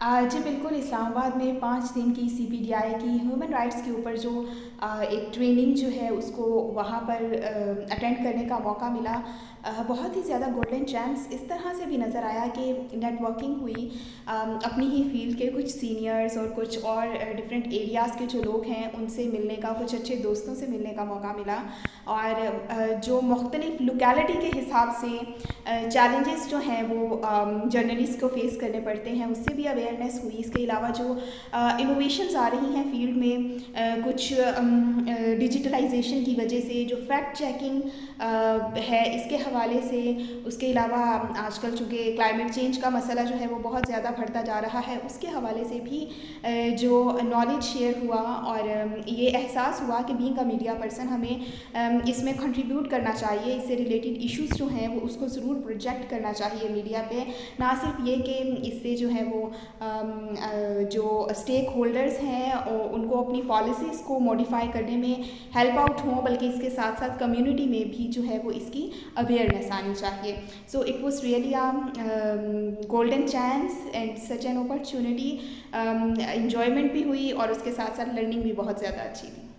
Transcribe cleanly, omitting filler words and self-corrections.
जी बिल्कुल, इस्लाम आबाद में 5 दिन की CPDI की ह्यूमन राइट्स के ऊपर जो एक ट्रेनिंग जो है उसको वहाँ पर अटेंड करने का मौका मिला। बहुत ही ज़्यादा गोल्डन चांस इस तरह से भी नज़र आया कि नेटवर्किंग हुई। अपनी ही फ़ील्ड के कुछ सीनियर्स और कुछ और डिफरेंट एरियाज़ के जो लोग हैं उनसे मिलने का, कुछ अच्छे दोस्तों से मिलने का मौका मिला। और जो मुख्तलिफ़ लोकेलिटी के हिसाब से चैलेंजेस जो हैं वो जर्नलिस्ट को फेस करने पड़ते हैं, उससे भी अवेयरनेस हुई। इसके अलावा जो इनोवेशंस आ रही हैं फील्ड में, कुछ डिजिटलाइजेशन की वजह से जो फैक्ट चेकिंग है इसके हवाले से, उसके अलावा आजकल चूँकि क्लाइमेट चेंज का मसला जो है वो बहुत ज़्यादा बढ़ता जा रहा है, उसके हवाले से भी जो नॉलेज शेयर हुआ। और ये एहसास हुआ कि बीइंग अ मीडिया पर्सन हमें इसमें कंट्रीब्यूट करना चाहिए। इससे रिलेटेड इश्यूज़ जो हैं वो उसको ज़रूर प्रोजेक्ट करना चाहिए मीडिया पे। ना सिर्फ ये कि इससे जो है वो जो स्टेक होल्डर्स हैं उनको अपनी पॉलिसीज़ को मॉडिफाई करने में हेल्प आउट हों, बल्कि इसके साथ साथ कम्युनिटी में भी जो है वो इसकी अवेयरनेस आनी चाहिए। So it was really golden chance and such an opportunity. Enjoyment भी हुई और उसके साथ साथ लर्निंग भी बहुत ज़्यादा अच्छी थी।